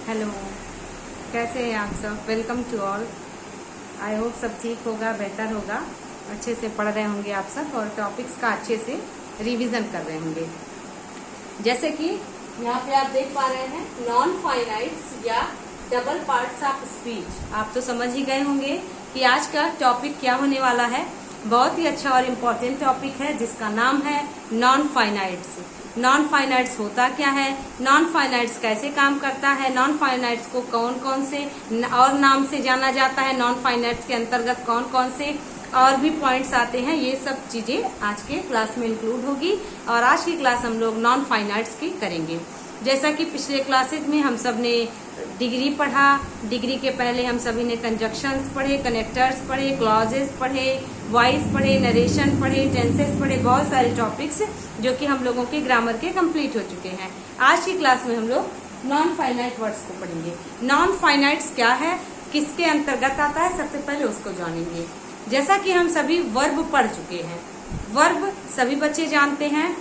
Hello, कैसे हैं आप सब। Welcome to all. I hope सब ठीक होगा, बेहतर होगा, अच्छे से पढ़ रहे होंगे आप सब और टॉपिक्स का अच्छे से रिवीजन कर रहे होंगे। जैसे कि यहाँ पे आप देख पा रहे हैं नॉन फाइनाइट्स या डबल पार्ट्स ऑफ स्पीच। आप तो समझ ही गए होंगे कि आज का टॉपिक क्या होने वाला है। बहुत ही अच्छा और इम्पोर्टेंट टॉपिक है जिसका नाम है नॉन फाइनाइट्स। नॉन फाइनाइट्स होता क्या है, नॉन फाइनाइट्स कैसे काम करता है, नॉन फाइनाइट्स को कौन कौन से और नाम से जाना जाता है, नॉन फाइनाइट्स के अंतर्गत कौन कौन से और भी पॉइंट्स आते हैं, ये सब चीजें आज के क्लास में इंक्लूड होगी। और आज की क्लास हम लोग नॉन फाइनाइट्स की करेंगे। जैसा कि पिछले क्लासेज में हम सब ने डिग्री पढ़ा, डिग्री के पहले हम सभी ने कंजक्शंस पढ़े, कनेक्टर्स पढ़े, क्लॉजेस पढ़े, वॉइस पढ़े, नरेशन पढ़े, टेंसेस पढ़े, बहुत सारे टॉपिक्स जो कि हम लोगों के ग्रामर के कंप्लीट हो चुके हैं। आज की क्लास में हम लोग नॉन फाइनाइट वर्ड्स को पढ़ेंगे। नॉन फाइनाइट्स क्या है, किसके अंतर्गत आता है, सबसे पहले उसको जानेंगे। जैसा कि हम सभी वर्ब पढ़ चुके हैं, वर्ब सभी बच्चे जानते हैं।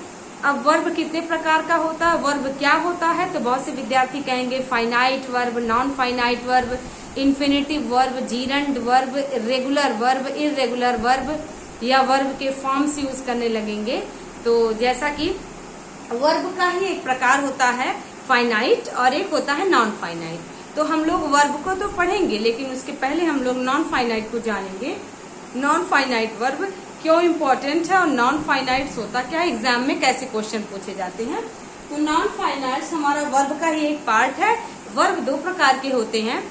अब वर्ब कितने प्रकार का होता है, वर्ब क्या होता है, तो बहुत से विद्यार्थी कहेंगे finite verb, non finite verb, infinitive verb, gerund verb, regular verb, irregular verb या वर्ब के फॉर्म्स यूज करने लगेंगे। तो जैसा कि वर्ब का ही एक प्रकार होता है फाइनाइट और एक होता है नॉन फाइनाइट। तो हम लोग वर्ब को तो पढ़ेंगे लेकिन उसके पहले हम लोग नॉन फाइनाइट को जानेंगे। नॉन फाइनाइट वर्ब क्यों इम्पोर्टेंट है और नॉन फाइनाइट्स होता क्या है, एग्जाम में कैसे क्वेश्चन पूछे जाते हैं। तो नॉन फाइनाइट्स हमारा वर्ब का ही एक पार्ट है। वर्ब दो प्रकार के होते हैं,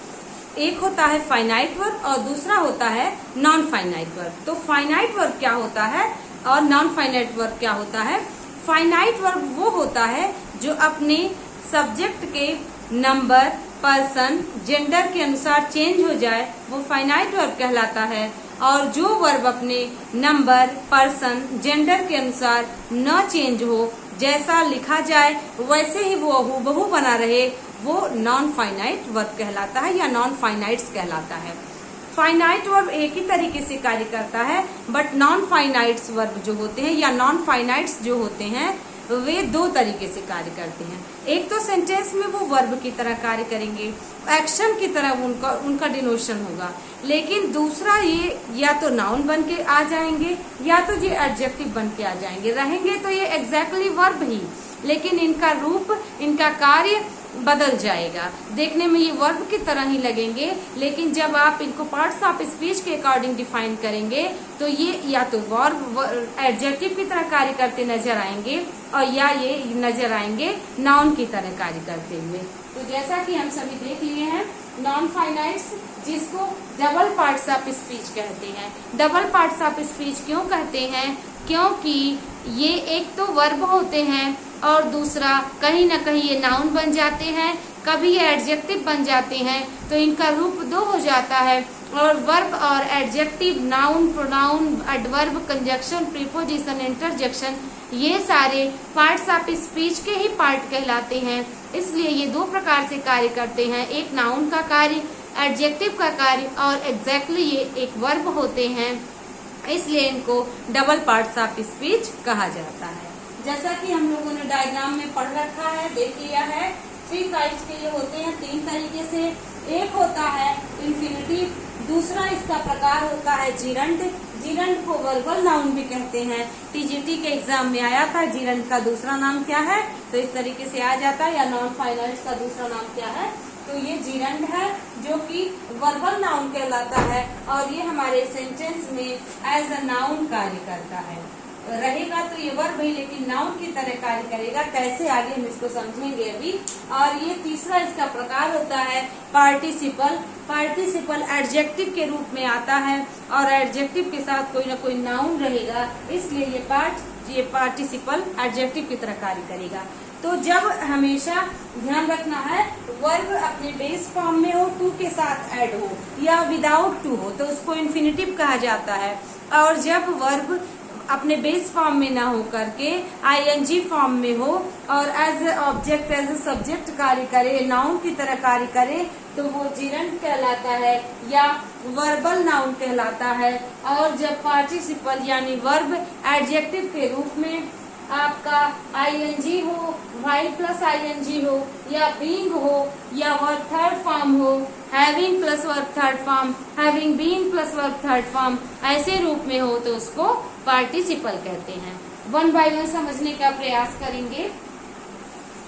एक होता है फाइनाइट वर्ब और दूसरा होता है नॉन फाइनाइट वर्ब। तो फाइनाइट वर्ब क्या होता है और नॉन फाइनाइट वर्ब क्या होता है। फाइनाइट वर्ब वो होता है जो अपने सब्जेक्ट के नंबर, पर्सन, जेंडर के अनुसार चेंज हो जाए, वो फाइनाइट वर्ब कहलाता है। और जो वर्ब अपने नंबर, पर्सन, जेंडर के अनुसार न चेंज हो, जैसा लिखा जाए वैसे ही वो हूबहू बना रहे, वो नॉन फाइनाइट वर्ब कहलाता है या नॉन फाइनाइट्स कहलाता है। फाइनाइट वर्ब एक ही तरीके से कार्य करता है, बट नॉन फाइनाइट्स वर्ब जो होते हैं या नॉन फाइनाइट्स जो होते हैं वे दो तरीके से कार्य करते हैं। एक तो सेंटेंस में वो वर्ब की तरह कार्य करेंगे, एक्शन की तरह उनका डिनोशन होगा, लेकिन दूसरा ये या तो नाउन बन के आ जाएंगे या तो ये एडजेक्टिव बन के आ जाएंगे। रहेंगे तो ये एग्जैक्टली वर्ब ही, लेकिन इनका रूप, इनका कार्य बदल जाएगा। देखने में ये वर्ब की तरह ही लगेंगे, लेकिन जब आप इनको पार्ट्स ऑफ स्पीच के अकॉर्डिंग डिफाइन करेंगे तो ये या तो वर्ब एडजेक्टिव की तरह कार्य करते नजर आएंगे और या ये नजर आएंगे नाउन की तरह कार्य करते हुए। तो जैसा कि हम सभी देख लिए हैं नॉन फाइनाइट्स, जिसको डबल पार्ट्स ऑफ स्पीच कहते हैं। डबल पार्ट्स ऑफ स्पीच क्यों कहते हैं, क्योंकि ये एक तो वर्ब होते हैं और दूसरा कहीं ना कहीं ये नाउन बन जाते हैं, कभी ये एडजेक्टिव बन जाते हैं, तो इनका रूप दो हो जाता है। और वर्ब और adjective, noun, pronoun, adverb, conjunction, preposition, interjection, ये सारे पार्ट्स ऑफ स्पीच के ही पार्ट कहलाते हैं। इसलिए ये दो प्रकार से कार्य करते हैं, एक नाउन का कार्य, एडजेक्टिव का कार्य, और एग्जैक्टली ये एक वर्ब होते हैं, इसलिए इनको डबल पार्ट्स ऑफ स्पीच कहा जाता है। जैसा कि हम लोगों ने डायग्राम में पढ़ रखा है, देख लिया है, थ्री टाइप्स के ये होते हैं, तीन तरीके से। एक होता है इन्फिनिटिव, दूसरा इसका प्रकार होता है जीरंड। जीरंड को वर्बल नाउन भी कहते हैं। टीजीटी के एग्जाम में आया था जीरंड का दूसरा नाम क्या है, तो इस तरीके से आ जाता है, या नॉन फाइनाइट्स का दूसरा नाम क्या है, तो ये जीरंड है जो कि वर्बल नाउन कहलाता है और ये हमारे सेंटेंस में एज अ नाउन कार्य करता है। रहेगा तो ये वर्ब ही, लेकिन नाउन की तरह कार्य करेगा। कैसे, आगे हम इसको समझेंगे अभी। और ये तीसरा इसका प्रकार होता है पार्टिसिपल। पार्टिसिपल एडजेक्टिव के रूप में आता है और एडजेक्टिव के साथ कोई ना कोई नाउन रहेगा, इसलिए ये पार्टिसिपल एडजेक्टिव की तरह कार्य करेगा। तो जब हमेशा ध्यान रखना है वर्ब अपने बेस फॉर्म में हो, टू के साथ ऐड हो या विदाउट टू हो, तो उसको इन्फिनिटिव कहा जाता है। और जब वर्ब अपने बेस फॉर्म में ना हो करके आईएनजी फॉर्म में हो और as a object, as a subject कार्य करे, नाउन की तरह कार्य करे, तो वो जीरंड कहलाता है या वर्बल नाउन कहलाता है। और जब पार्टिसिपल यानी वर्ब एडजेक्टिव के रूप में आपका आईएनजी हो, व्हाइल प्लस आईएनजी हो, या बीइंग हो, या वर्ब थर्ड फॉर्म हो, having plus verb third form, having been plus verb third form, ऐसे रूप में हो तो उसको पार्टिसिपल कहते हैं। वन बाय वन समझने का प्रयास करेंगे।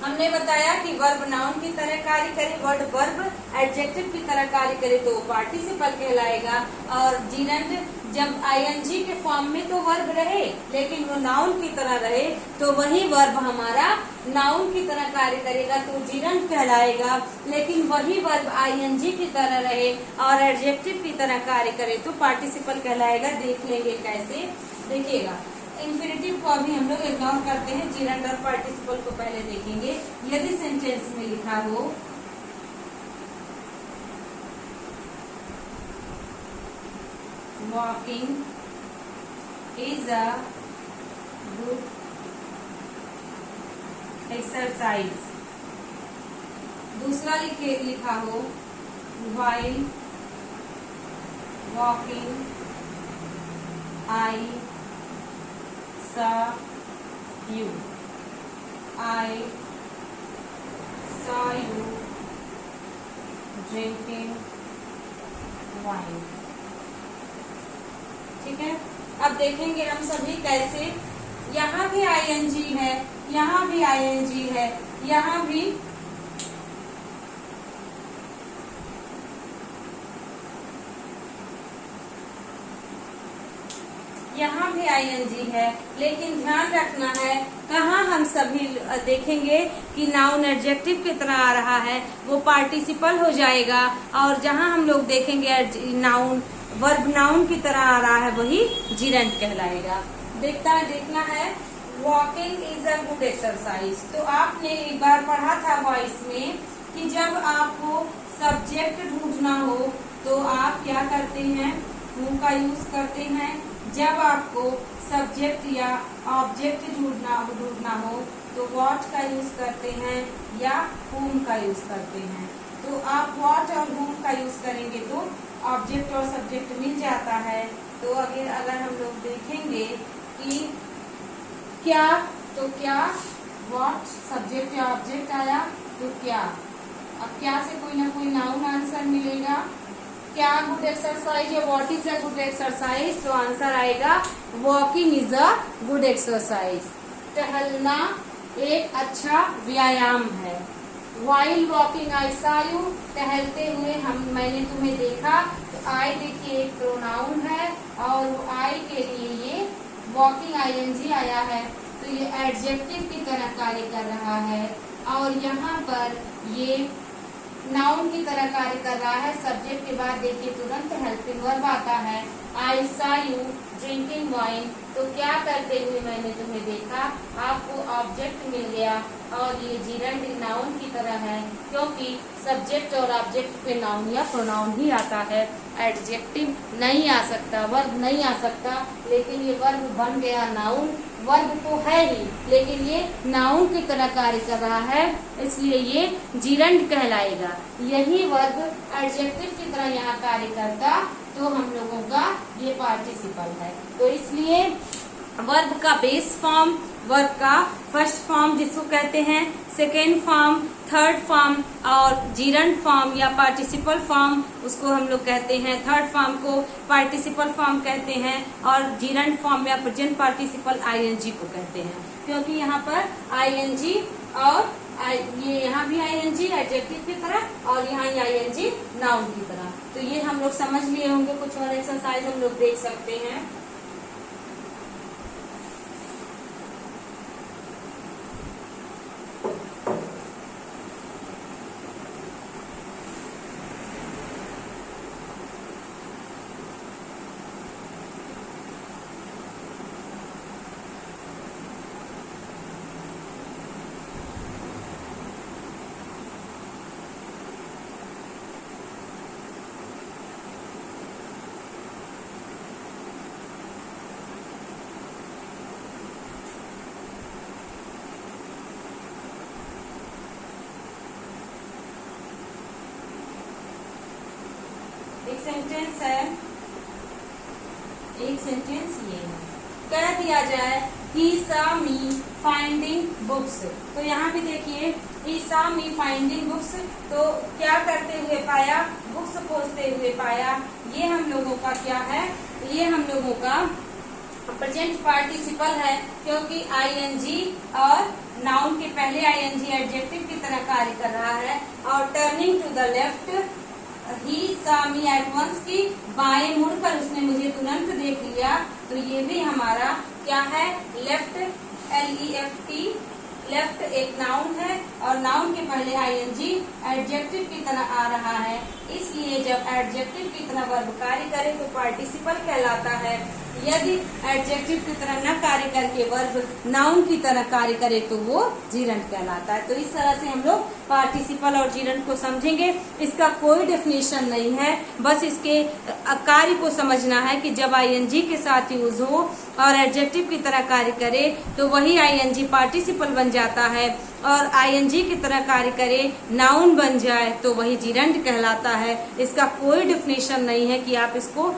हमने बताया कि वर्ब नाउन की तरह कार्य करे, वर्ब एडजेक्टिव की तरह कार्य करे तो पार्टिसिपल कहलाएगा। और जीरंड जब आईएनजी के फॉर्म में तो वर्ब रहे लेकिन वो नाउन की तरह रहे तो वही वर्ब हमारा नाउन की तरह कार्य करेगा तो जीरंड कहलाएगा। लेकिन वही वर्ब आईएनजी की तरह रहे और एडजेक्टिव की तरह कार्य करे तो पार्टिसिपल कहलाएगा। देख लेंगे कैसे, देखिएगा। इंफिनिटिव को अभी हम लोग इग्नोर करते हैं, जीरंड और पार्टिसिपल को पहले देखेंगे। यदि सेंटेंस में लिखा हो walking is a good exercise, दूसरा लिखा हो while walking I saw you, I saw you drinking wine। ठीक है, अब देखेंगे हम सभी कैसे। यहाँ भी आईएनजी है, यहाँ भी आईएनजी है, यहाँ भी आईएनजी है, लेकिन ध्यान रखना है कहाँ हम सभी देखेंगे कि नाउन एडजेक्टिव की तरह आ रहा है वो पार्टिसिपल हो जाएगा, और जहाँ हम लोग देखेंगे नाउन वर्ब नाउन की तरह आ रहा है वही जीरंड कहलाएगा। देखना है walking is a good exercise. तो आपने एक बार पढ़ा था वॉइस में कि जब आपको सब्जेक्ट ढूंढना हो तो आप क्या करते हैं, हु का यूज करते हैं। जब आपको सब्जेक्ट या ऑब्जेक्ट ढूंढना हो तो व्हाट का यूज करते हैं या whom का यूज करते हैं। तो आप व्हाट और whom का यूज करेंगे तो ऑब्जेक्ट और सब्जेक्ट मिल जाता है। तो अगर हम लोग देखेंगे कि क्या, तो क्या व्हाट सब्जेक्ट या ऑब्जेक्ट आया तो क्या, अब क्या से कोई ना कोई नाउन आंसर मिलेगा। क्या गुड एक्सरसाइज या what is a good exercise, तो आंसर आएगा walking is a good exercise. टहलना एक अच्छा व्यायाम है। While walking I saw you, टहलते हुए मैंने तुम्हें देखा। तो आई देखिए एक प्रोनाउन है और आई के लिए ये वॉकिंग आईएनजी आया है तो ये एडजेक्टिव की तरह कार्य कर रहा है, और यहाँ पर ये नाउन की तरह कार्य कर रहा है। सब्जेक्ट के बाद देखिए तुरंत हेल्पिंग वर्ब आता है, I saw you drinking wine. तो क्या करते हुए मैंने तुम्हें देखा, आपको ऑब्जेक्ट मिल गया और ये जीरंड नाउन की तरह है क्योंकि सब्जेक्ट और ऑब्जेक्ट पे नाउन या प्रोनाउन ही आता है, एडजेक्टिव नहीं आ सकता, वर्ब नहीं आ सकता। लेकिन ये वर्ब बन गया नाउन, वर्ब तो है ही लेकिन ये नाउन की तरह कार्य कर रहा है इसलिए ये जीरंड कहलाएगा। यही वर्ब एडजेक्टिव की तरह यहाँ कार्य करता तो हम लोगों का ये पार्टिसिपल है। तो इसलिए वर्ब का बेस फॉर्म, वर्ब का फर्स्ट फॉर्म जिसको कहते हैं, सेकेंड फॉर्म, थर्ड फॉर्म और जीरंड फॉर्म या पार्टिसिपल फॉर्म उसको हम लोग कहते हैं। थर्ड फॉर्म को पार्टिसिपल फॉर्म कहते हैं और जीरंड फॉर्म या प्रेजेंट पार्टिसिपल आईएनजी को कहते हैं क्योंकि यहाँ पर आईएनजी और ये यहाँ भी आईएनजी एडजेक्टिव की तरह और यहाँ आईएनजी नाउन की तरह। तो ये हम लोग समझ लिए होंगे। कुछ और एक्सरसाइज हम लोग देख सकते हैं। सेंटेंस है, एक सेंटेंस ये है, कह दिया जाए ही saw me finding बुक्स। तो यहाँ भी देखिए ही saw me finding books, तो क्या करते हुए पाया, बुक्स खोजते हुए पाया। ये हम लोगों का क्या है, ये हम लोगों का प्रेजेंट पार्टिसिपल है, क्योंकि आईएनजी और नाउन के पहले आईएनजी एडजेक्टिव की तरह कार्य कर रहा है। और turning to the left he saw me at once, की बाएं मुड़कर उसने मुझे तुरंत देख लिया। तो ये भी हमारा क्या है, लेफ्ट, LEFT, लेफ्ट एक नाउन है और नाउन के पहले आईएनजी एडजेक्टिव की तरह आ रहा है, इसलिए जब एडजेक्टिव की तरह वर्ब कार्य करे तो पार्टिसिपल कहलाता है। यदि एडजेक्टिव की तरह न कार्य करके वर्ब नाउन की तरह कार्य करे तो वो जीरंड कहलाता है। तो इस तरह से हम लोग पार्टिसिपल और जीरंड को समझेंगे। इसका कोई डेफिनेशन नहीं है, बस इसके कार्य को समझना है कि जब आईएनजी के साथ यूज हो और एडजेक्टिव की तरह कार्य करे तो वही आईएनजी पार्टिसिपल बन जाता है, और आईएनजी की तरह कार्य करे नाउन बन जाए तो वही जीरंड कहलाता है। इसका कोई डेफिनेशन नहीं है कि आप इसको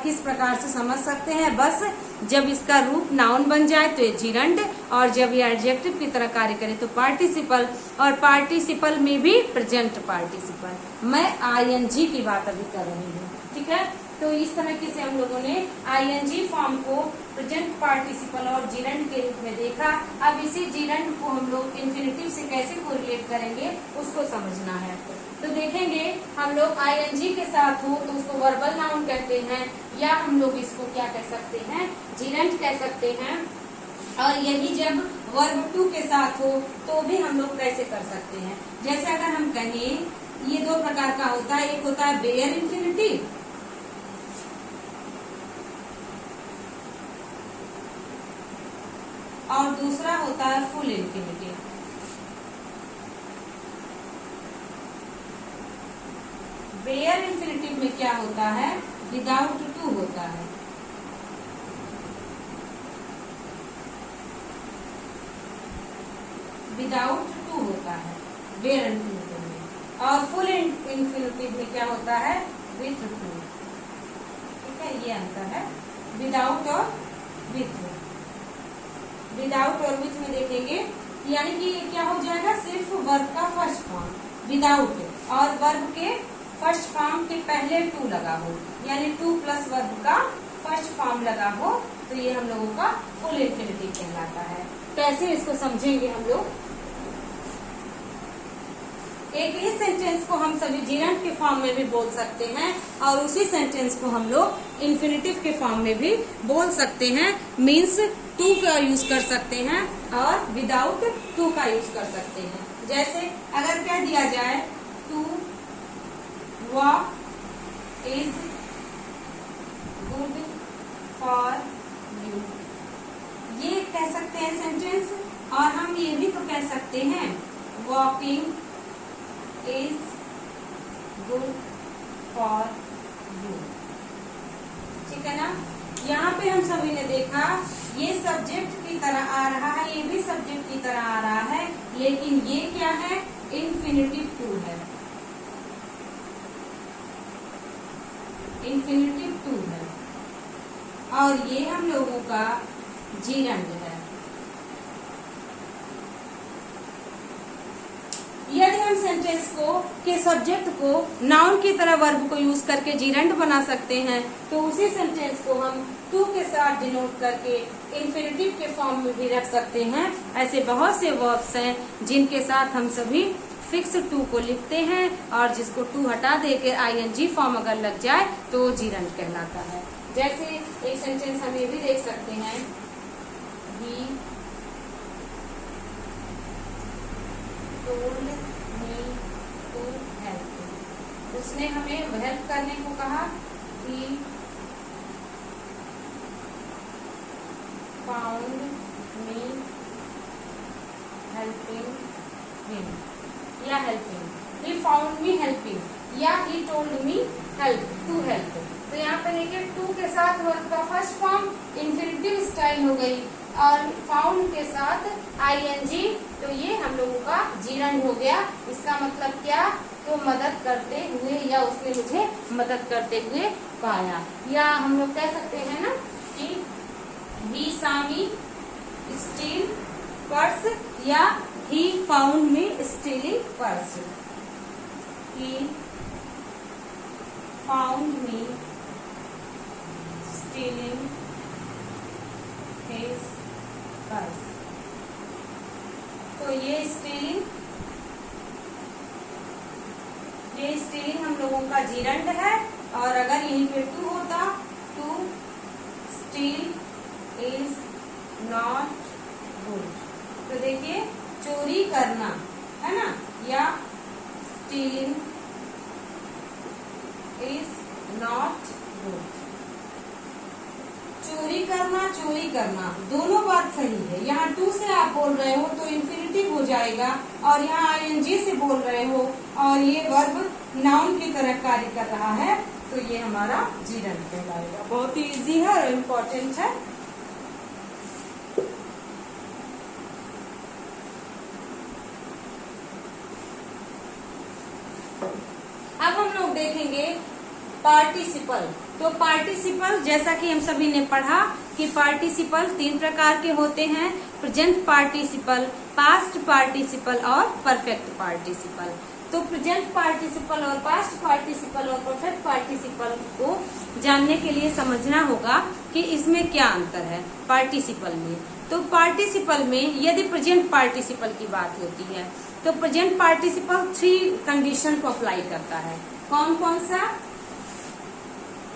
किस प्रकार से समझ सकते हैं। बस जब इसका रूप नाउन बन जाए तो ये जीरंड, और जब ये एडजेक्टिव की तरह कार्य करे तो पार्टिसिपल, और पार्टिसिपल में भी प्रेजेंट पार्टिसिपल। मैं आईएनजी की बात अभी कर रही हूँ, ठीक है। तो इस तरीके से हम लोगों ने आईएनजी फॉर्म को प्रेजेंट पार्टिसिपल और जीरंड के रूप में देखा। अब इसी जीरंड को हम लोग इंफिनिटिव से कैसे कोरिलेट करेंगे उसको समझना है। तो देखेंगे हम लोग आईएनजी के साथ हो तो उसको वर्बल नाउन कहते हैं, या हम लोग इसको क्या कह सकते हैं, जीरंड कह सकते हैं। और यही जब वर्ब टू के साथ हो तो भी हम लोग कैसे कर सकते हैं। जैसे अगर हम कहें, ये दो प्रकार का होता है, एक होता है बेयर इंफिनिटिव और दूसरा होता है फुल इंफिनिटिव। बेयर इंफिनिटिव में क्या होता है, विदाउट टू होता है। विदाउट टू होता है बेयर इंफिनिटिव में, और फुल इंफिनिटिव में क्या होता है, विथ टू। ठीक है, ये अंतर है विदाउट और विथ। विदाउट और विथ में देखेंगे, यानी कि क्या हो जाएगा, सिर्फ वर्ब का फर्स्ट फॉर्म विदाउट, और वर्ब के फर्स्ट फॉर्म के पहले टू लगा हो, यानी टू प्लस वर्ब का फर्स्ट फॉर्म लगा हो, तो ये हम लोगों का फुल इंफिनिटिव कहलाता है। कैसे इसको समझेंगे हम लोग, एक ही सेंटेंस को हम सभी जीरंड के फॉर्म में भी बोल सकते हैं और उसी सेंटेंस को हम लोग इंफिनिटिव के फॉर्म में भी बोल सकते हैं। मीन्स टू का यूज कर सकते हैं और विदाउट टू का यूज कर सकते हैं। जैसे अगर कह दिया जाए to walk is good for you, ये कह सकते हैं सेंटेंस। और हम ये भी तो कह सकते हैं walking is good for you, ठीक है ना। यहाँ पे हम सभी ने देखा ये सब्जेक्ट की तरह आ रहा है, ये भी सब्जेक्ट की तरह आ रहा है, लेकिन ये क्या है, इंफिनिटिव टू है, इंफिनिटिव टू है, और ये हम लोगों का जीरंड है। यदि हम सेंटेंस को के सब्जेक्ट को नाउन की तरह वर्ब को यूज करके जीरंड बना सकते हैं, तो उसी सेंटेंस को हम टू के साथ डिनोट करके इंफिनिटिव के फॉर्म में भी रख सकते हैं। ऐसे बहुत से वर्ब्स हैं जिनके साथ हम सभी फिक्स टू को लिखते हैं, और जिसको टू हटा देकर आईएनजी फॉर्म अगर लग जाए तो वो जीरंड कहलाता है। जैसे एक सेंटेंस हम ये भी देख सकते हैं, ही told me to help, उसने हमें हेल्प करने को कहा। He found me helping him, या helping, he found me helping, या he told me help, to help। तो यहाँ पे देखिए टू के साथ वर्ब का फर्स्ट फॉर्म इंफिनिटिव स्टाइल हो गई, और फाउंड के साथ आईएनजी, तो ये हम लोगों का जीरंड हो गया। इसका मतलब क्या, तो मदद करते हुए, या उसने मुझे मदद करते हुए पाया। या हम लोग कह सकते हैं ना कि he saw me steal purse, या he found me stealing purse. He found me stealing his purse. तो ये स्टीलिंग हम लोगों का जीरंड है, और अगर यहीं पे टू होता, to steal is not good. तो देखिए चोरी करना है ना, या स्टीलिंग इज नॉट गुड। चोरी करना दोनों बात सही है। यहाँ टू से आप बोल रहे हो तो इंफिनिटिव हो जाएगा, और यहाँ आईएनजी से बोल रहे हो और ये वर्ब नाउन की तरह कार्य कर रहा है, तो ये हमारा जीरंड कहलाएगा। बहुत ही इजी है और इम्पोर्टेंट है। अब हम लोग देखेंगे पार्टिसिपल। तो पार्टिसिपल, जैसा कि हम सभी ने पढ़ा कि पार्टिसिपल 3 प्रकार के होते हैं, प्रेजेंट पार्टिसिपल, पास्ट पार्टिसिपल और परफेक्ट पार्टिसिपल। तो प्रेजेंट पार्टिसिपल और पास्ट पार्टिसिपल और परफेक्ट पार्टिसिपल को जानने के लिए समझना होगा कि इसमें क्या अंतर है पार्टिसिपल में। तो पार्टिसिपल में यदि प्रेजेंट पार्टिसिपल की बात होती है तो प्रेजेंट पार्टिसिपल 3 कंडीशन को अप्लाई करता है। कौन कौन सा?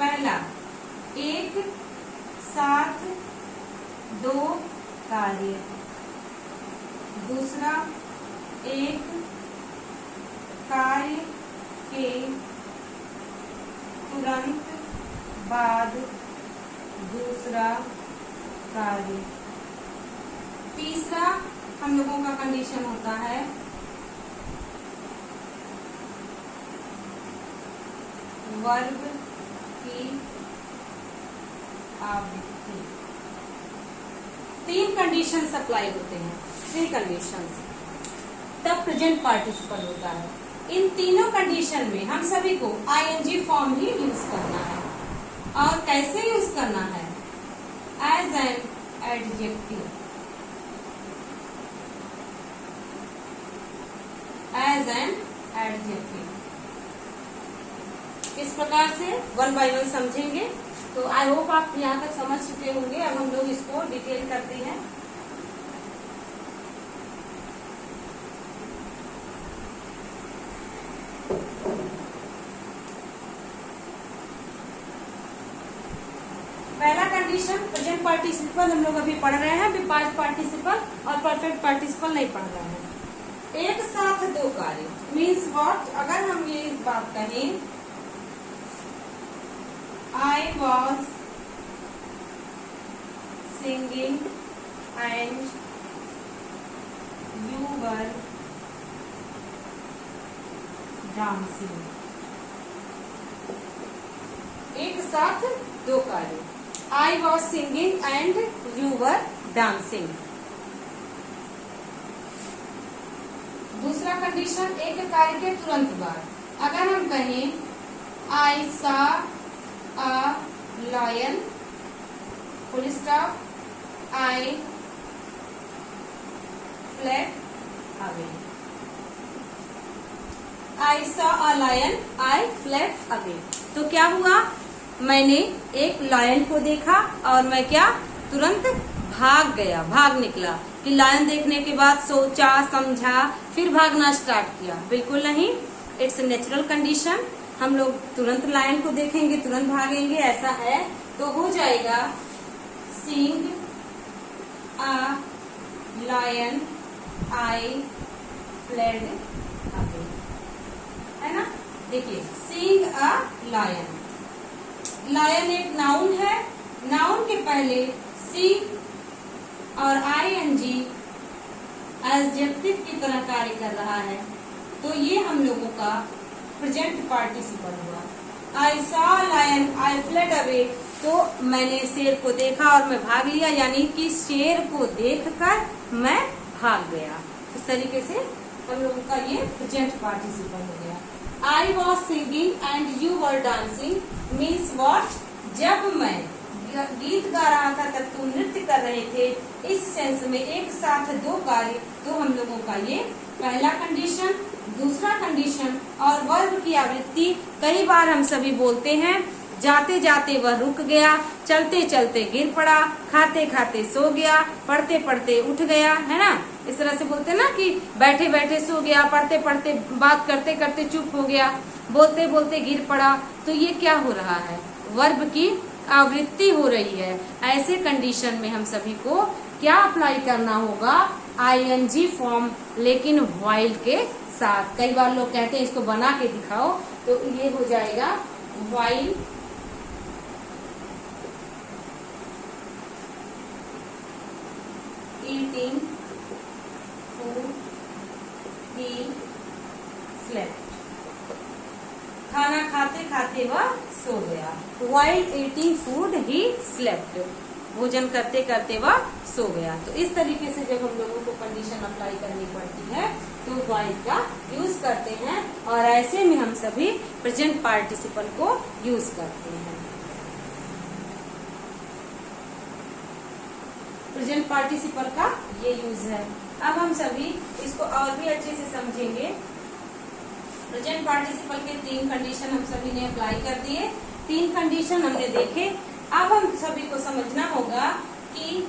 पहला, एक साथ 2 कार्य। दूसरा, एक कार्य के तुरंत बाद दूसरा कार्य। तीसरा हम लोगों का कंडीशन होता है वर्ब की आवृत्ति। 3 कंडीशन अप्लाई होते हैं, 3 कंडीशंस, तब प्रेजेंट पार्टिसिपल होता है। इन तीनों कंडीशन में हम सभी को आईएनजी फॉर्म ही यूज करना है। और कैसे यूज करना है? As an adjective, as an adjective. इस प्रकार से 1 बाय 1 समझेंगे। तो आई होप आप यहाँ तक समझ चुके होंगे। अब हम लोग इसको डिटेल करते हैं। पहला कंडीशन प्रेजेंट पार्टिसिपल हम लोग अभी पढ़ रहे हैं, अभी पास्ट पार्टिसिपल और परफेक्ट पार्टिसिपल नहीं पढ़ रहे हैं। एक साथ 2 कार्य मीन्स व्हाट? अगर हम ये बात कहें, I was singing and you were dancing। एक साथ 2 कार्य, I was singing and you were dancing। दूसरा कंडीशन, एक कार्य के तुरंत बाद। अगर हम कहें I saw a lion, full stop, I fled away। I saw a lion, I fled away। तो क्या हुआ? मैंने एक लायन को देखा और मैं क्या? तुरंत भाग गया, भाग निकला। कि लायन देखने के बाद सोचा, समझा, फिर भागना स्टार्ट किया? बिल्कुल नहीं। It's natural condition. हम लोग तुरंत लायन को देखेंगे, तुरंत भागेंगे, ऐसा है तो हो जाएगा seeing a lion I fled away, है ना। देखिए सीइंग अ लायन, लायन एक नाउन है, नाउन के पहले सी और आईएनजी एडजेक्टिव की तरह कार्य कर रहा है, तो ये हम लोगों का प्रेजेंट पार्टिसिपल हुआ। I saw lion I fled away, तो मैंने शेर को देखा और मैं भाग लिया, यानी कि शेर को देखकर मैं भाग गया। इस तरीके से हम लोगों का ये प्रेजेंट पार्टिसिपल हो गया। I was singing and you were dancing means what? जब मैं गीत गा रहा था तब तुम नृत्य कर रहे थे इस सेंस में एक साथ दो कार्य, तो हम लोगों का ये पहला कंडीशन, दूसरा कंडीशन। और वर्ब की आवृत्ति कई बार हम सभी बोलते हैं, जाते जाते वह रुक गया, चलते चलते गिर पड़ा, खाते खाते सो गया, पढ़ते पढ़ते उठ गया, है ना। इस तरह से बोलते हैं ना कि बैठे बैठे सो गया, पढ़ते पढ़ते, बात करते करते चुप हो गया, बोलते बोलते गिर पड़ा। तो ये क्या हो रहा है, वर्ब की आवृत्ति हो रही है। ऐसे कंडीशन में हम सभी को क्या अप्लाई करना होगा, आईएनजी फॉर्म, लेकिन व्हाइल के साथ। कई बार लोग कहते हैं इसको बना के दिखाओ, तो ये हो जाएगा while eating food he slept, खाना खाते खाते वह सो गया। While eating food he slept, भोजन करते करते वह सो गया। तो इस तरीके से जब हम लोगों को कंडीशन अप्लाई करनी पड़ती है तो while का यूज करते हैं, और ऐसे में हम सभी प्रेजेंट पार्टिसिपल को यूज करते हैं। प्रेजेंट पार्टिसिपल का ये यूज है। अब हम सभी इसको और भी अच्छे से समझेंगे। प्रेजेंट पार्टिसिपल के 3 कंडीशन हम सभी ने अप्लाई कर दिए, 3 कंडीशन हमने देखे। अब हम सभी को समझना होगा कि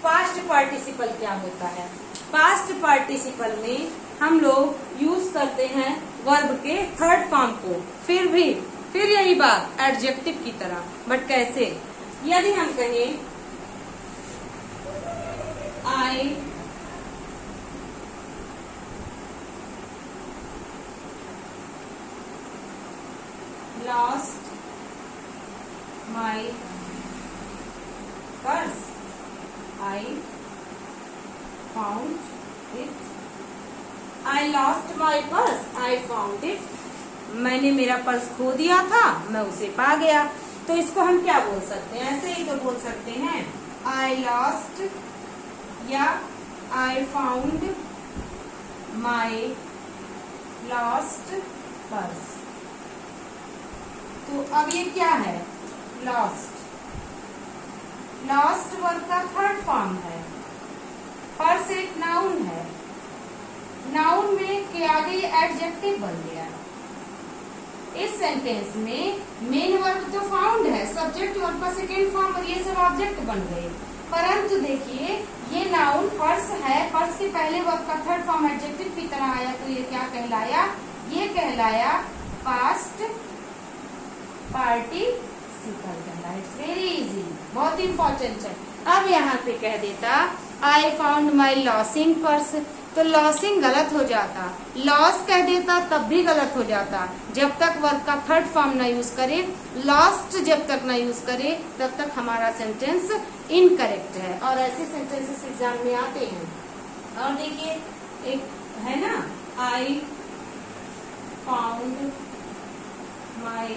पास्ट पार्टिसिपल क्या होता है। पास्ट पार्टिसिपल में हम लोग यूज करते हैं वर्ब के थर्ड फॉर्म को, फिर यही बात एडजेक्टिव की तरह, बट कैसे। यदि हम कहें I lost my purse, I found it, I lost my purse, I found it, मैंने मेरा पर्स खो दिया था, मैं उसे पा गया। तो इसको हम क्या बोल सकते हैं, ऐसे ही तो बोल सकते हैं, I lost या I found my lost purse। तो अब ये क्या है, lost, lost वर्ब का थर्ड फॉर्म है। पर्स एक नाउन है, नाउन में के आगे ये एडजेक्टिव बन गया। इस सेंटेंस में मेन वर्ब तो फाउंड है, सब्जेक्ट वर्ब का सेकेंड फॉर्म, और ये सब ऑब्जेक्ट बन गए। परंतु देखिए ये नाउन पर्स है, पर्स के पहले वर्ब का थर्ड फॉर्म एडजेक्टिव की तरह आया, तो ये क्या कहलाया, ये कहलाया पास्ट पार्टिसिपल कहलाया। इट्स वेरी इजी, बहुत इंपॉर्टेंट है। अब यहाँ पे कह देता I found my losing purse, तो लॉसिंग गलत हो जाता, लॉस कह देता तब भी गलत हो जाता। जब तक वर्ब का थर्ड फॉर्म ना यूज करे, लॉस्ट जब तक ना यूज करे, तब तक हमारा सेंटेंस इनकरेक्ट है। और ऐसे सेंटेंसेस एग्जाम में आते हैं। और देखिए एक है ना, I found my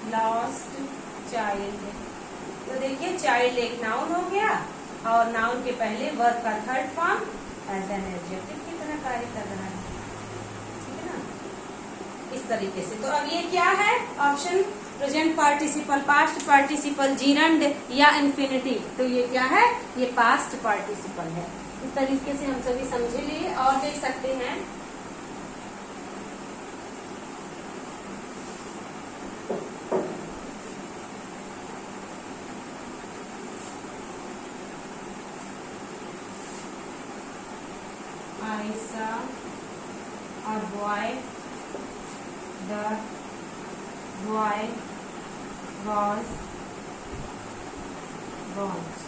lost child, तो देखिए चाइल्ड एक नाउन हो गया, और नाउन के पहले वर्ब का third form as an adjective की तरह कार्य कर रहा है, ठीक है ना, इस तरीके से। तो अब ये क्या है option, present participle, past participle, gerund या इन्फिनिटिव। तो ये क्या है, ये पास्ट पार्टिसिपल है। इस तरीके से हम सभी समझे लिए। और देख सकते हैं I saw a boy, the boy was burnt।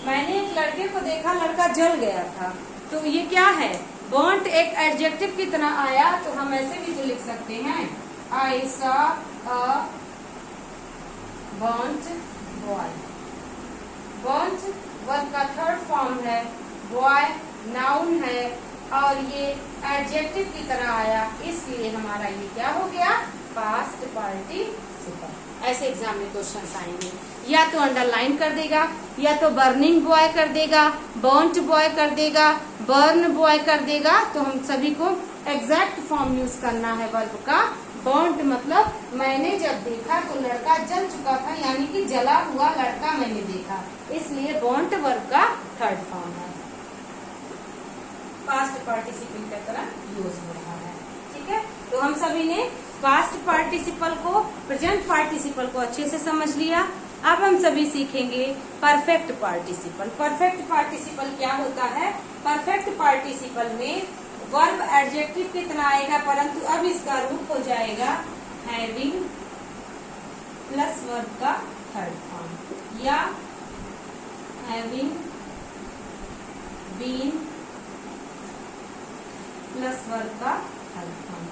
मैंने एक लड़के को देखा, लड़का जल गया था। तो ये क्या है, burnt एक एडजेक्टिव की तरह आया, तो हम ऐसे भी तो लिख सकते हैं I saw a burnt boy। burnt verb का थर्ड फॉर्म है, boy नाउन है, और ये एडजेक्टिव की तरह आया, इसलिए हमारा ये क्या हो गया, पास्ट पार्टिसिपल। ऐसे एग्जाम में क्वेश्चन आएंगे, या तो अंडरलाइन कर देगा, या तो बर्निंग बॉय कर देगा, बर्न्ट बॉय कर देगा, बर्न बॉय कर देगा। तो हम सभी को एग्जैक्ट फॉर्म यूज करना है वर्ब का, बर्न्ट मतलब मैंने जब देखा तो लड़का जल चुका था, यानी कि जला हुआ लड़का मैंने देखा, इसलिए बर्न्ट वर्ब का थर्ड फॉर्म है, पास्ट पार्टिसिपल की तरह यूज हो रहा है। ठीक है, तो हम सभी ने पास्ट पार्टिसिपल को, प्रेजेंट पार्टिसिपल को अच्छे से समझ लिया। अब हम सभी सीखेंगे परफेक्ट पार्टिसिपल। परफेक्ट पार्टिसिपल क्या होता है? परफेक्ट पार्टिसिपल में वर्ब एडजेक्टिव कितना आएगा, परंतु अब इसका रूप हो जाएगा हैविंग प्लस वर्ब का थर्ड फॉर्म, या हैविंग बीन प्लस वर्ब का थर्ड फॉर्म।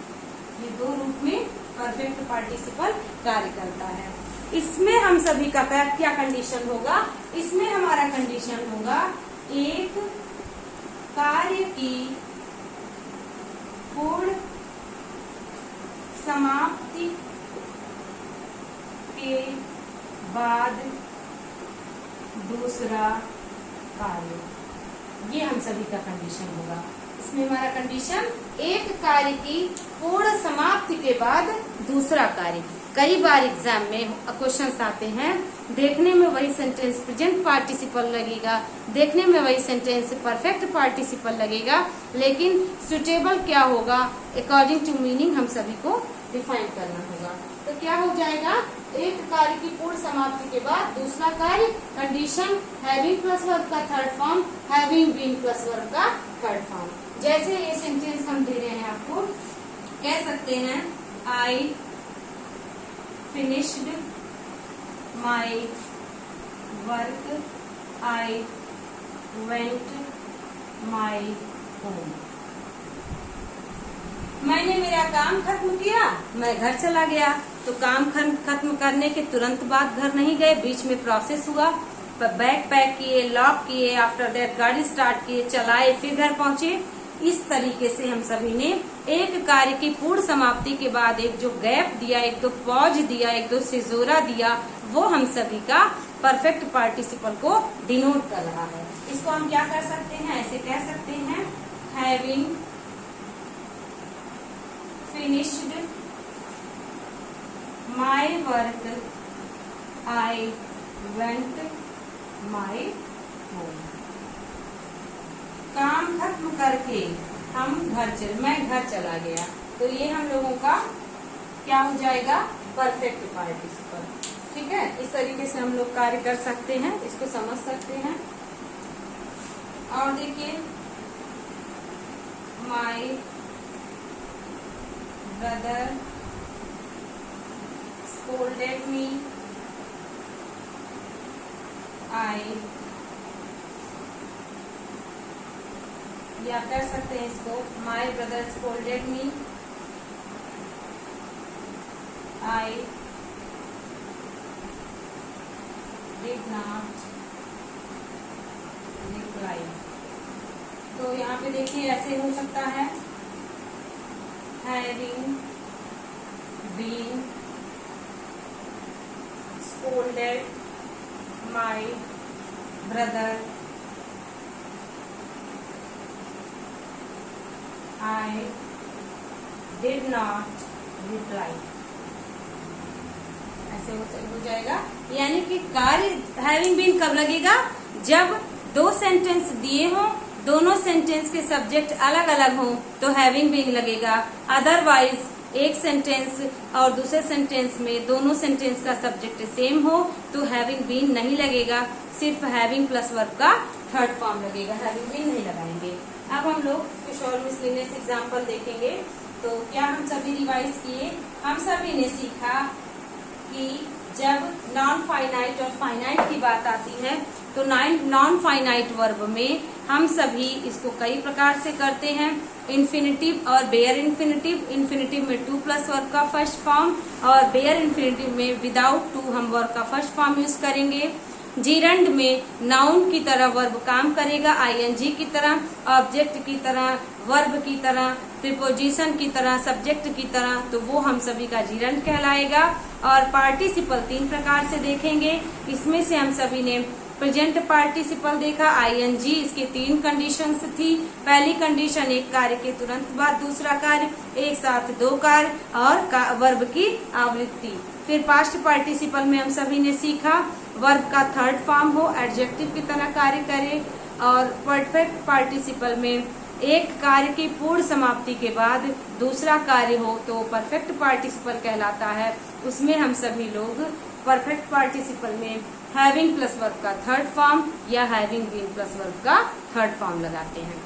ये दो रूप में परफेक्ट पार्टिसिपल कार्य करता है। इसमें हम सभी का क्या कंडीशन होगा? इसमें हमारा कंडीशन होगा एक कार्य की पूर्ण समाप्ति के बाद दूसरा कार्य, ये हम सभी का कंडीशन होगा। इसमें हमारा कंडीशन एक कार्य की पूर्ण समाप्ति के बाद दूसरा कार्य। कई बार एग्जाम में क्वेश्चंस आते हैं, देखने में वही सेंटेंस प्रेजेंट पार्टिसिपल लगेगा, देखने में वही सेंटेंस परफेक्ट पार्टिसिपल लगेगा, लेकिन सुटेबल क्या होगा अकॉर्डिंग टू मीनिंग हम सभी को डिफाइन करना होगा। तो क्या हो जाएगा? एक कार्य की पूर्ण समाप्ति के बाद दूसरा कार्य, कंडीशन हैविंग प्लस वर्ब का third form, having been plus verb का थर्ड फॉर्म। जैसे ये सेंटेंस हम दे रहे हैं आपको, कह सकते हैं I finished my work, I went my home. मैंने मेरा काम खत्म किया, मैं घर चला गया। तो काम खत्म करने के तुरंत बाद घर नहीं गए, बीच में प्रोसेस हुआ, बैग पैक किए, लॉक किए, आफ्टर दैट गाड़ी स्टार्ट किए, चलाए, फिर घर पहुंचे। इस तरीके से हम सभी ने एक कार्य की पूर्ण समाप्ति के बाद एक जो गैप दिया, एक दो पॉज दिया, एक दो सिजोरा दिया, वो हम सभी का परफेक्ट पार्टिसिपल को डिनोट कर रहा है। इसको हम क्या कर सकते हैं? ऐसे कह सकते हैं having finished my work, I went my home. काम खत्म करके मैं घर चला गया। तो ये हम लोगों का क्या हो जाएगा? Perfect participle. ठीक है, इस तरीके से हम लोग कार्य कर सकते हैं, इसको समझ सकते हैं। और देखिए, माई ब्रदर स्कोल्डेड मी, आई, या कर सकते हैं इसको my brother scolded me, I did not reply. तो यहाँ पे देखिए ऐसे हो सकता है having been scolded my brother, I did not reply। ऐसे हो जाएगा। यानी कि कार्य हैविंग बीन कब लगेगा? जब दो सेंटेंस दिए हों, दोनों सेंटेंस के सब्जेक्ट अलग अलग हों तो हैविंग बीन लगेगा। अदरवाइज एक सेंटेंस और दूसरे सेंटेंस में दोनों सेंटेंस का सब्जेक्ट सेम हो तो हैविंग बीन नहीं लगेगा, सिर्फ हैविंग प्लस वर्ब का थर्ड फॉर्म लगेगा, हैविंग बीन नहीं लगाएंगे। अब हम लोग कुछ और मिसलेनियस एग्जाम्पल देखेंगे। तो क्या हम सभी रिवाइज किए? हम सभी ने सीखा कि जब नॉन फाइनाइट और फाइनाइट की बात आती है तो नॉन फाइनाइट वर्ब में हम सभी इसको कई प्रकार से करते हैं। इन्फिनिटिव और बेयर इन्फिनिटिव। इन्फिनिटिव में टू प्लस वर्ब का फर्स्ट फॉर्म और बेयर इन्फिनिटिव में विदाउट टू हम वर्ब का फर्स्ट फॉर्म यूज करेंगे। जीरंड में नाउन की तरह वर्ब काम करेगा, आईएनजी की तरह, ऑब्जेक्ट की तरह, वर्ब की तरह, प्रीपोजिशन की तरह, सब्जेक्ट की तरह, तो वो हम सभी का जीरंड कहलाएगा। और पार्टिसिपल तीन प्रकार से देखेंगे। इसमें से हम सभी ने प्रेजेंट पार्टिसिपल देखा, आईएनजी, इसकी 3 कंडीशंस थी। पहली कंडीशन एक कार्य के तुरंत बाद दूसरा कार्य, एक साथ 2 कार्य और वर्ब की आवृत्ति। फिर पास्ट पार्टिसिपल में हम सभी ने सीखा वर्ब का थर्ड फॉर्म हो, एडजेक्टिव की तरह कार्य करे, और परफेक्ट पार्टिसिपल में एक कार्य की पूर्ण समाप्ति के बाद दूसरा कार्य हो तो परफेक्ट पार्टिसिपल कहलाता है। उसमें हम सभी लोग परफेक्ट पार्टिसिपल में हैविंग प्लस वर्ब का थर्ड फॉर्म या हैविंग बीन प्लस वर्ब का थर्ड फॉर्म लगाते हैं।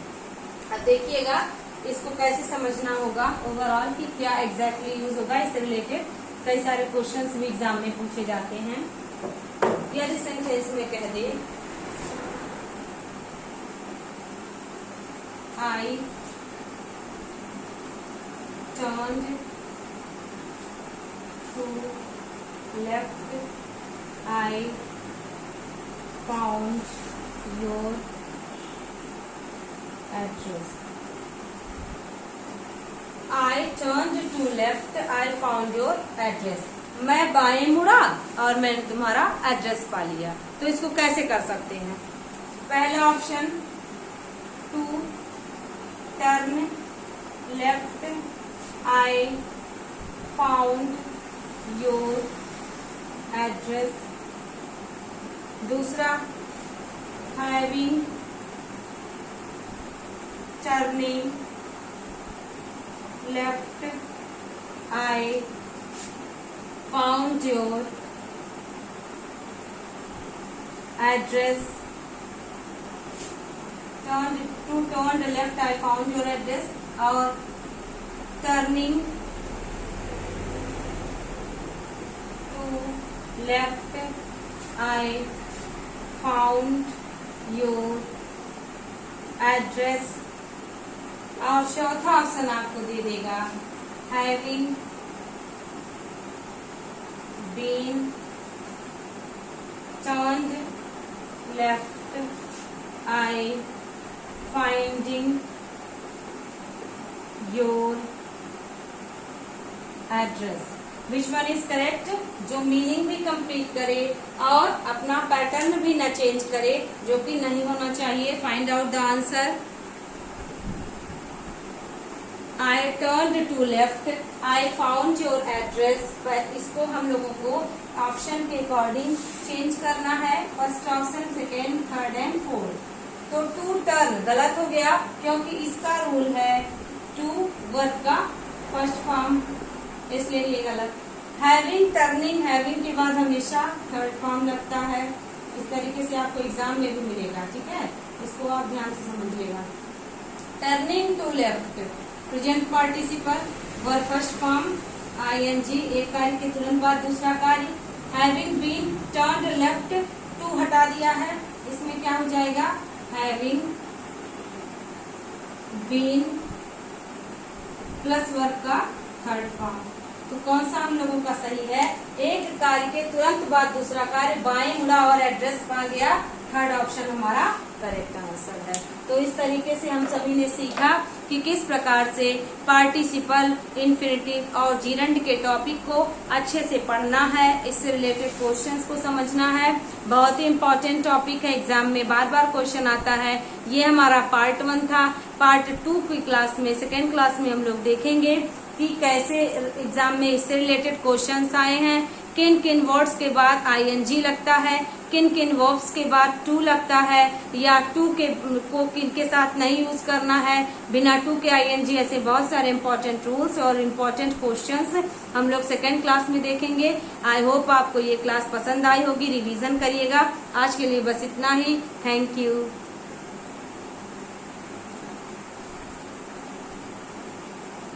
अब देखिएगा इसको कैसे समझना होगा ओवरऑल कि क्या एग्जैक्टली यूज होगा। इससे रिलेटेड कई सारे क्वेश्चंस भी एग्जाम में पूछे जाते हैं। यदि सेंटेंस में कह दे I turned to left, I found your address. I turned to left, I found your address. मैं बाएं मुड़ा और मैंने तुम्हारा एड्रेस पा लिया। तो इसको कैसे कर सकते हैं? पहला option to turn left, I found your address. दूसरा having turning left, I found your address. Turned left, I found your address, और turning to left, I found your address। और चौथा ऑप्शन आपको दे देगा having been turned left, I finding your address। Which one is correct? जो meaning भी complete करे और अपना पैटर्न भी न चेंज करे, जो कि नहीं होना चाहिए। Find out the answer. I turned to left, I found your address। पर इसको हम लोगों को ऑप्शन के अकॉर्डिंग चेंज करना है। First option, second, third and fourth. तो टू टर्न गलत हो गया क्योंकि इसका रूल है टू वर्ब का फर्स्ट फॉर्म, इसलिए ये गलत। हैविंग टर्निंग, हैविंग के बाद हमेशा थर्ड फॉर्म लगता है। इस तरीके से आपको एग्जाम में भी मिलेगा, ठीक है, इसको आप ध्यान से समझिएगा। Turning to left present participle verb first form, ING, एक कार्य के तुरंत बाद दूसरा कार्य। Having been turned left, to हटा दिया है, इसमें क्या हो जाएगा हैविंग बीन प्लस वर्ब का थर्ड फॉर्म। तो कौन सा हम लोगों का सही है? एक कार्य के तुरंत बाद दूसरा कार्य, बाएं मुड़ा और एड्रेस पा गया, थर्ड ऑप्शन हमारा करेक्ट आंसर है। तो इस तरीके से हम सभी ने सीखा कि किस प्रकार से पार्टिसिपल, इन्फिनिटिव और जीरंड के टॉपिक को अच्छे से पढ़ना है, इससे रिलेटेड क्वेश्चंस को समझना है। बहुत ही इम्पोर्टेंट टॉपिक है, एग्जाम में बार बार क्वेश्चन आता है। ये हमारा पार्ट 1 था। पार्ट 2 की क्लास में, सेकेंड क्लास में हम लोग देखेंगे कि कैसे एग्जाम में इससे रिलेटेड क्वेश्चंस आए हैं, किन किन वर्ड्स के बाद आईएनजी लगता है, किन किन वर्ब्स के बाद टू लगता है, या टू के को किन के साथ नहीं यूज करना है, बिना टू के आईएनजी। ऐसे बहुत सारे इंपॉर्टेंट रूल्स और इम्पोर्टेंट क्वेश्चंस हम लोग सेकेंड क्लास में देखेंगे। आई होप आपको ये क्लास पसंद आई होगी, रिवीजन करिएगा। आज के लिए बस इतना ही। Thank you.